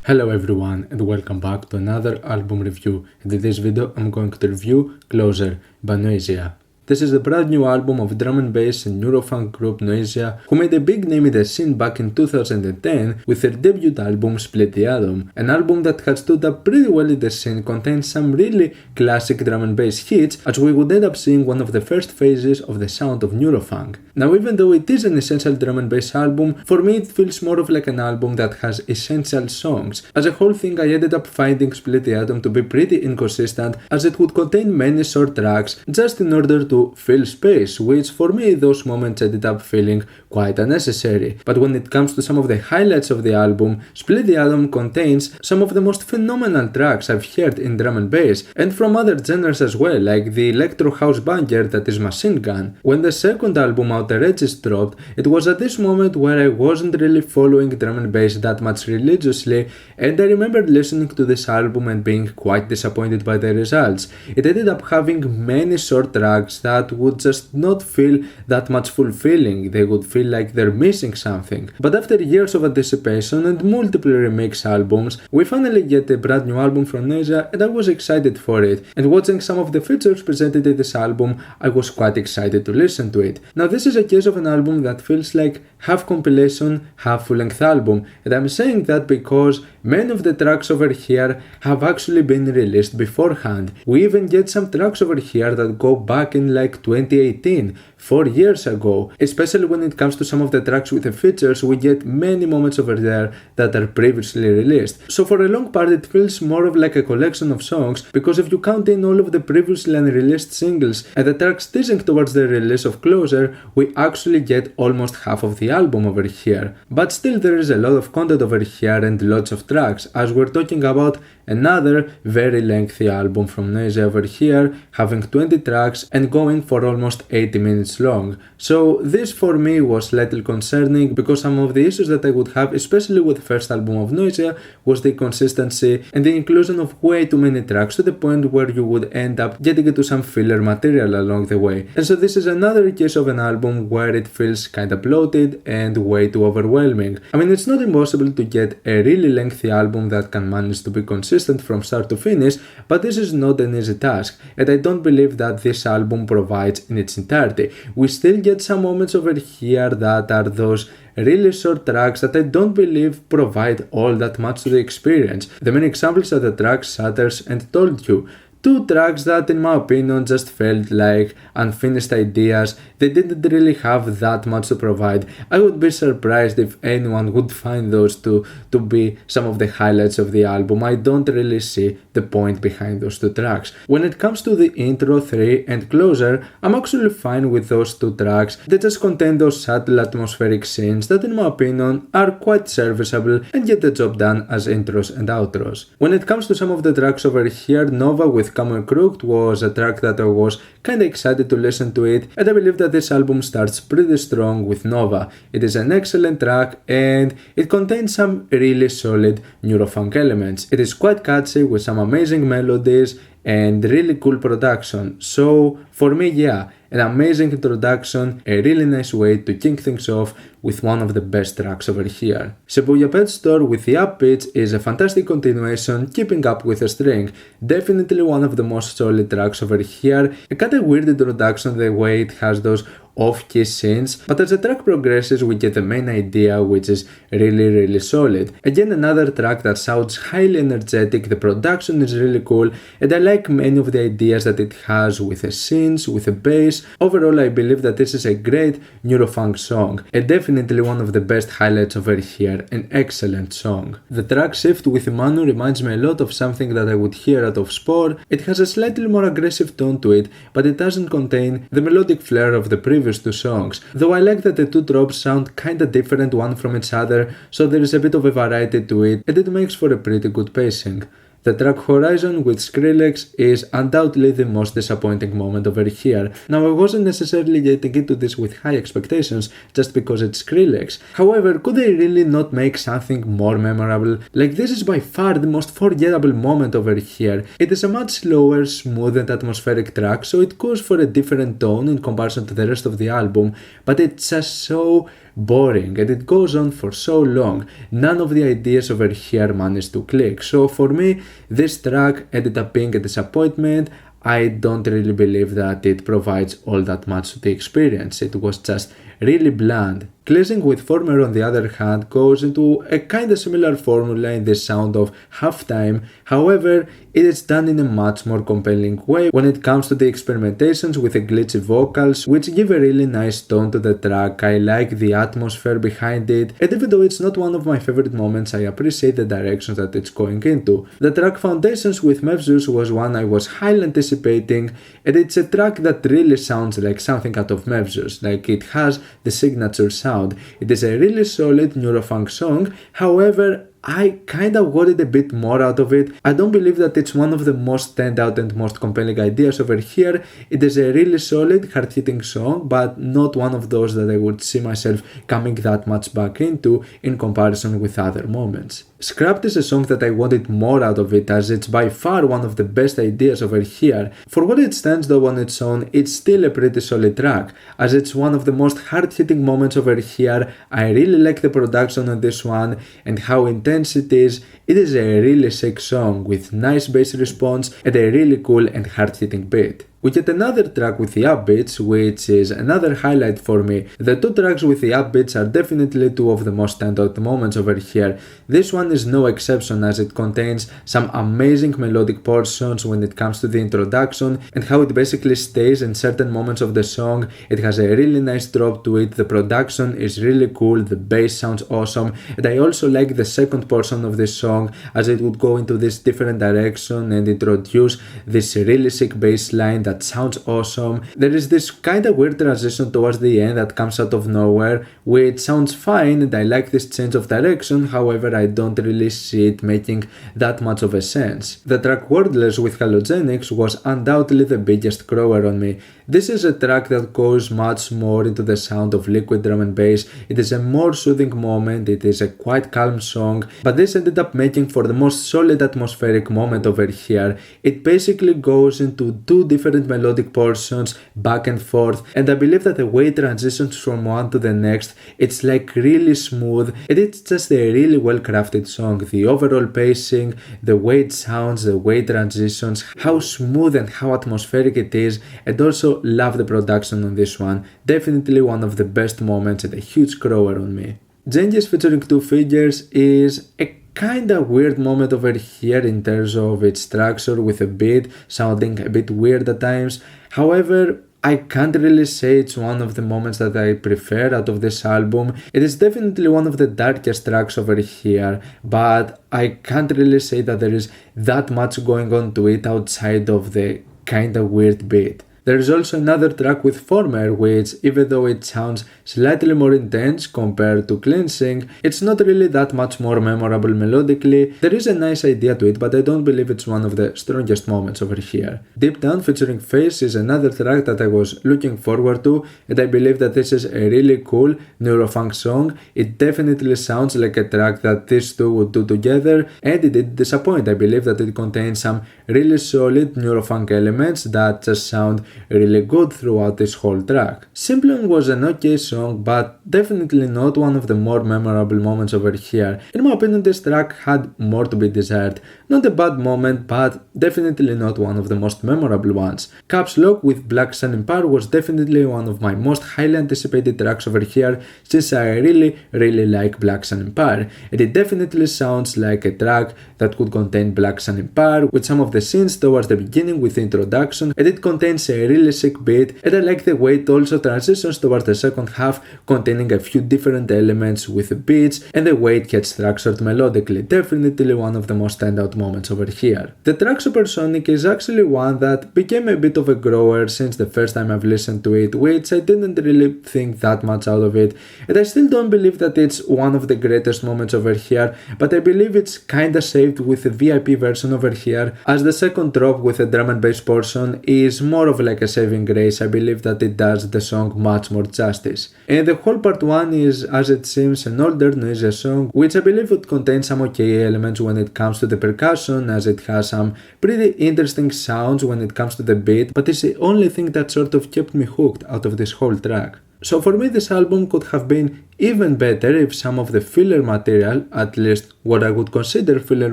Hello everyone and welcome back to another album review, and in this video I'm going to review Closer by Noisia. This is the brand new album of drum and bass and Neurofunk group Noisia, who made a big name in the scene back in 2010 with their debut album Split the Atom. An album that had stood up pretty well in the scene, contains some really classic drum and bass hits, as we would end up seeing one of the first phases of the sound of Neurofunk. Now, even though it is an essential drum and bass album, for me it feels more of like an album that has essential songs. As a whole thing, I ended up finding Split the Atom to be pretty inconsistent, as it would contain many short tracks just in order to fill space, which for me those moments ended up feeling quite unnecessary. But when it comes to some of the highlights of the album, Split the Atom contains some of the most phenomenal tracks I've heard in drum and bass, and from other genres as well, like the electro house banger that is Machine Gun. When the second album Outer Edges dropped, it was at this moment where I wasn't really following drum and bass that much religiously, and I remember listening to this album and being quite disappointed by the results. It ended up having many short tracks that would just not feel that much fulfilling. They would feel like they're missing something. But after years of anticipation and multiple remix albums, we finally get a brand new album from Noisia, and I was excited for it. And watching some of the features presented in this album, I was quite excited to listen to it. Now, this is a case of an album that feels like half compilation, half full-length album, and I'm saying that because many of the tracks over here have actually been released beforehand. We even get some tracks over here that go back in like 2018, 4 years ago. Especially when it comes to some of the tracks with the features, we get many moments over there that are previously released. So for a long part it feels more of like a collection of songs, because if you count in all of the previously unreleased singles and the tracks teasing towards the release of Closer, we actually get almost half of the album over here. But still there is a lot of content over here and lots of tracks, as we're talking about another very lengthy album from Noisia over here, having 20 tracks and going for almost 80 minutes long. So this for me was slightly concerning, because some of the issues that I would have, especially with the first album of Noisia, was the consistency and the inclusion of way too many tracks, to the point where you would end up getting into some filler material along the way. And so this is another case of an album where it feels kinda bloated and way too overwhelming. I mean, it's not impossible to get a really lengthy album that can manage to be consistent from start to finish, but this is not an easy task, and I don't believe that this album provides in its entirety. We still get some moments over here that are those really short tracks that I don't believe provide all that much to the experience. The main examples are the tracks Shatters and Told You. Two tracks that in my opinion just felt like unfinished ideas. They didn't really have that much to provide. I would be surprised if anyone would find those two to be some of the highlights of the album. I don't really see the point behind those two tracks. When it comes to the intro 3 and Closer, I'm actually fine with those two tracks. They just contain those subtle atmospheric scenes that in my opinion are quite serviceable and get the job done as intros and outros. When it comes to some of the tracks over here, Nova with Camo was a track that I was kinda excited to listen to it, and I believe that this album starts pretty strong with Nova. It is an excellent track and it contains some really solid Neurofunk elements. It is quite catchy with some amazing melodies and really cool production. So for me, yeah, an amazing introduction, a really nice way to kick things off with one of the best tracks over here. Shibuya Pet Store with the Upbeats is a fantastic continuation, keeping up with the string. Definitely one of the most solid tracks over here. A kinda weird introduction the way it has those off-key scenes, but as the track progresses we get the main idea, which is really solid. Again, another track that sounds highly energetic, the production is really cool, and I like many of the ideas that it has with the scenes, with the bass. Overall, I believe that this is a great Neurofunk song, and definitely one of the best highlights over here, an excellent song. The track Shift with Manu reminds me a lot of something that I would hear out of Spore. It has a slightly more aggressive tone to it, but it doesn't contain the melodic flair of the previous two songs, though I like that the two drops sound kinda different one from each other, so there is a bit of a variety to it and it makes for a pretty good pacing. The track Horizon with Skrillex is undoubtedly the most disappointing moment over here. Now I wasn't necessarily getting into this with high expectations just because it's Skrillex. However, could they really not make something more memorable? Like, this is by far the most forgettable moment over here. It is a much slower, smooth and atmospheric track, so it goes for a different tone in comparison to the rest of the album, but it's just so boring and it goes on for so long. None of the ideas over here managed to click. So for me, this track ended up being a disappointment. I don't really believe that it provides all that much to the experience. It was just really bland. Cleansing with Former, on the other hand, goes into a kinda similar formula in the sound of Halftime. However, it is done in a much more compelling way when it comes to the experimentations with the glitchy vocals, which give a really nice tone to the track. I like the atmosphere behind it, and even though it's not one of my favorite moments, I appreciate the direction that it's going into. The track Foundations with Mevzus was one I was highly anticipating, and it's a track that really sounds like something out of Mevzus, like it has the signature sound. It is a really solid Neurofunk song, however, I kinda wanted a bit more out of it. I don't believe that it's one of the most standout and most compelling ideas over here. It is a really solid, hard-hitting song, but not one of those that I would see myself coming that much back into in comparison with other moments. Scrapped is a song that I wanted more out of it, as it's by far one of the best ideas over here. For what it stands though on its own, it's still a pretty solid track, as it's one of the most hard-hitting moments over here. I really like the production on this one and how intense it is. It is a really sick song with nice bass response and a really cool and hard-hitting beat. We get another track with the Upbeats, which is another highlight for me. The two tracks with the Upbeats are definitely two of the most standout moments over here. This one is no exception, as it contains some amazing melodic portions when it comes to the introduction and how it basically stays in certain moments of the song. It has a really nice drop to it, the production is really cool, the bass sounds awesome, and I also like the second portion of this song, as it would go into this different direction and introduce this really sick bass line that sounds awesome. There is this kinda weird transition towards the end that comes out of nowhere, which sounds fine and I like this change of direction, however I don't really see it making that much of a sense. The track Wordless with Halogenix was undoubtedly the biggest grower on me. This is a track that goes much more into the sound of liquid drum and bass. It is a more soothing moment, it is a quite calm song, but this ended up making for the most solid atmospheric moment over here. It basically goes into two different melodic portions back and forth, and I believe that the way it transitions from one to the next, it's like really smooth, and it's just a really well crafted song. The overall pacing, the way it sounds, the way it transitions, how smooth and how atmospheric it is, and also love the production on this one. Definitely one of the best moments and a huge grower on me. Genghis featuring Two Figures is a kinda weird moment over here in terms of its structure, with a beat sounding a bit weird at times. However, I can't really say it's one of the moments that I prefer out of this album. It is definitely one of the darkest tracks over here, but I can't really say that there is that much going on to it outside of the kinda weird beat. There is also another track with Former, which, even though it sounds slightly more intense compared to Cleansing, it's not really that much more memorable melodically. There is a nice idea to it, but I don't believe it's one of the strongest moments over here. Deep Down featuring Phace is another track that I was looking forward to, and I believe that this is a really cool Neurofunk song. It definitely sounds like a track that these two would do together, and it didn't disappoint. I believe that it contains some really solid Neurofunk elements that just sound really good throughout this whole track. Simplon was an okay song, but definitely not one of the more memorable moments over here. In my opinion, this track had more to be desired. Not a bad moment, but definitely not one of the most memorable ones. Caps Lock with Black Sun Empire was definitely one of my most highly anticipated tracks over here, since I really like Black Sun Empire, and it definitely sounds like a track that could contain Black Sun Empire with some of the scenes towards the beginning with the introduction, and it contains a a really sick beat, and I like the way it also transitions towards the second half, containing a few different elements with the beats, and the way it gets structured melodically, definitely one of the most standout moments over here. The track Supersonic is actually one that became a bit of a grower since the first time I've listened to it, which I didn't really think that much out of it, and I still don't believe that it's one of the greatest moments over here, but I believe it's kinda saved with the VIP version over here, as the second drop with the drum and bass portion is more of like a saving grace. I believe that it does the song much more justice. And the whole part 1 is, as it seems, an older Noisia song, which I believe would contain some okay elements when it comes to the percussion, as it has some pretty interesting sounds when it comes to the beat, but it's the only thing that sort of kept me hooked out of this whole track. So for me, this album could have been even better if some of the filler material, at least what I would consider filler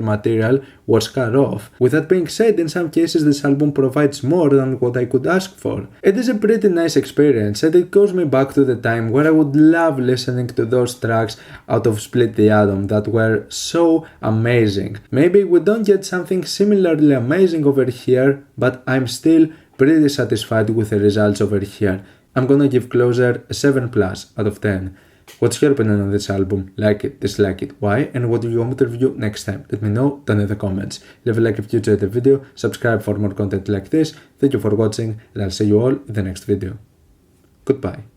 material, was cut off. With that being said, in some cases this album provides more than what I could ask for. It is a pretty nice experience, and it goes me back to the time where I would love listening to those tracks out of Split the Atom that were so amazing. Maybe we don't get something similarly amazing over here, but I'm still pretty satisfied with the results over here. I'm gonna give Closer a 7+ out of 10. What's your opinion on this album? Like it, dislike it, why, and what do you want me to review next time? Let me know down in the comments. Leave a like if you enjoyed the video, subscribe for more content like this. Thank you for watching, and I'll see you all in the next video. Goodbye.